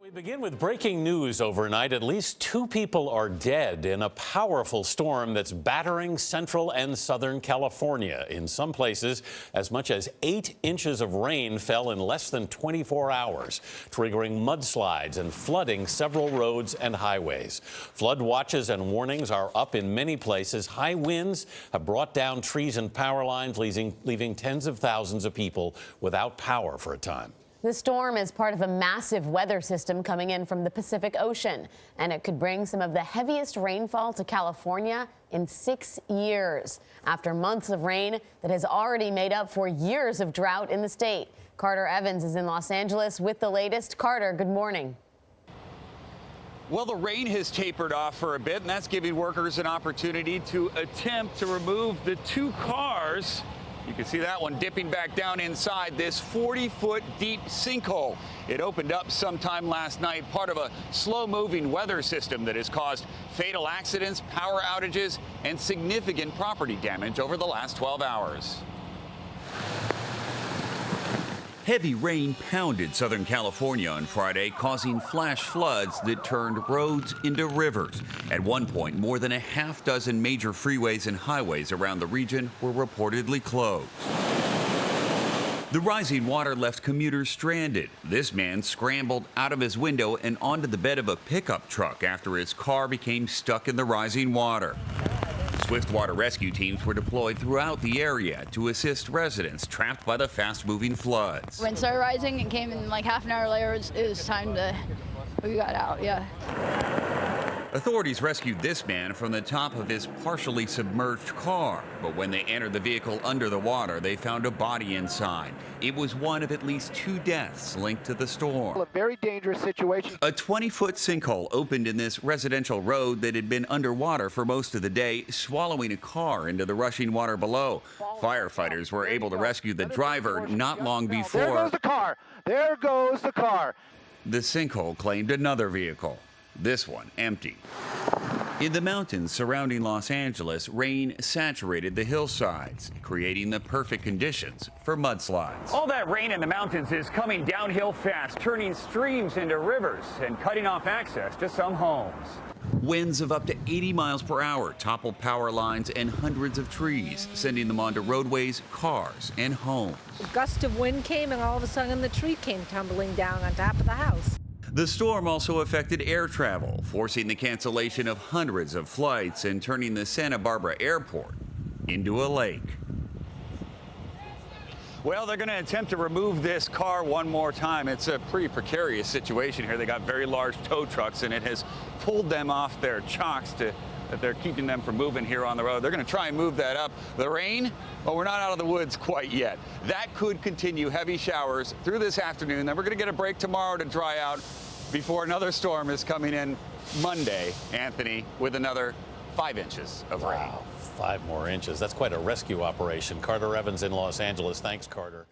We begin with breaking news overnight. At least 2 people are dead in a powerful storm that's battering central and southern California. In some places, as much as 8 inches of rain fell in less than 24 hours, triggering mudslides and flooding several roads and highways. Flood watches and warnings are up in many places. High winds have brought down trees and power lines, leaving tens of thousands of people without power for a time. The storm is part of a massive weather system coming in from the Pacific Ocean, and it could bring some of the heaviest rainfall to California in 6 years, after months of rain that has already made up for years of drought in the state. Carter Evans is in Los Angeles with the latest. Carter, good morning. Well, the rain has tapered off for a bit, and that's giving workers an opportunity to attempt to remove the 2 cars. You can see that one dipping back down inside this 40-foot deep sinkhole. It opened up sometime last night, part of a slow-moving weather system that has caused fatal accidents, power outages, and significant property damage over the last 12 hours. Heavy rain pounded Southern California on Friday, causing flash floods that turned roads into rivers. At one point, more than a half dozen major freeways and highways around the region were reportedly closed. The rising water left commuters stranded. This man scrambled out of his window and onto the bed of a pickup truck after his car became stuck in the rising water. Swift water rescue teams were deployed throughout the area to assist residents trapped by the fast-moving floods. When it started rising and came in like half an hour later, it was time to, we got out, yeah. Authorities rescued this man from the top of his partially submerged car, but when they entered the vehicle under the water, they found a body inside. It was one of at least 2 deaths linked to the storm. A very dangerous situation. A 20-foot sinkhole opened in this residential road that had been underwater for most of the day, swallowing a car into the rushing water below. Firefighters were able to rescue the driver not long before. There goes the car. There goes the car. The sinkhole claimed another vehicle. This one empty. In the mountains surrounding Los Angeles, rain saturated the hillsides, creating the perfect conditions for mudslides. All that rain in the mountains is coming downhill fast, turning streams into rivers and cutting off access to some homes. Winds of up to 80 miles per hour toppled power lines and hundreds of trees, sending them onto roadways, cars, and homes. A gust of wind came, and all of a sudden the tree came tumbling down on top of the house. The storm also affected air travel, forcing the cancellation of hundreds of flights and turning the Santa Barbara airport into a lake. Well, they're going to attempt to remove this car one more time. It's a pretty precarious situation here. They got very large tow trucks, and it has pulled them off their chocks that they're keeping them from moving here on the road. They're going to try and move that up. The rain, well, we're not out of the woods quite yet. That could continue heavy showers through this afternoon. Then we're going to get a break tomorrow to dry out before another storm is coming in Monday, Anthony, with another 5 inches of rain. Wow, 5 more inches. That's quite a rescue operation. Carter Evans in Los Angeles. Thanks, Carter.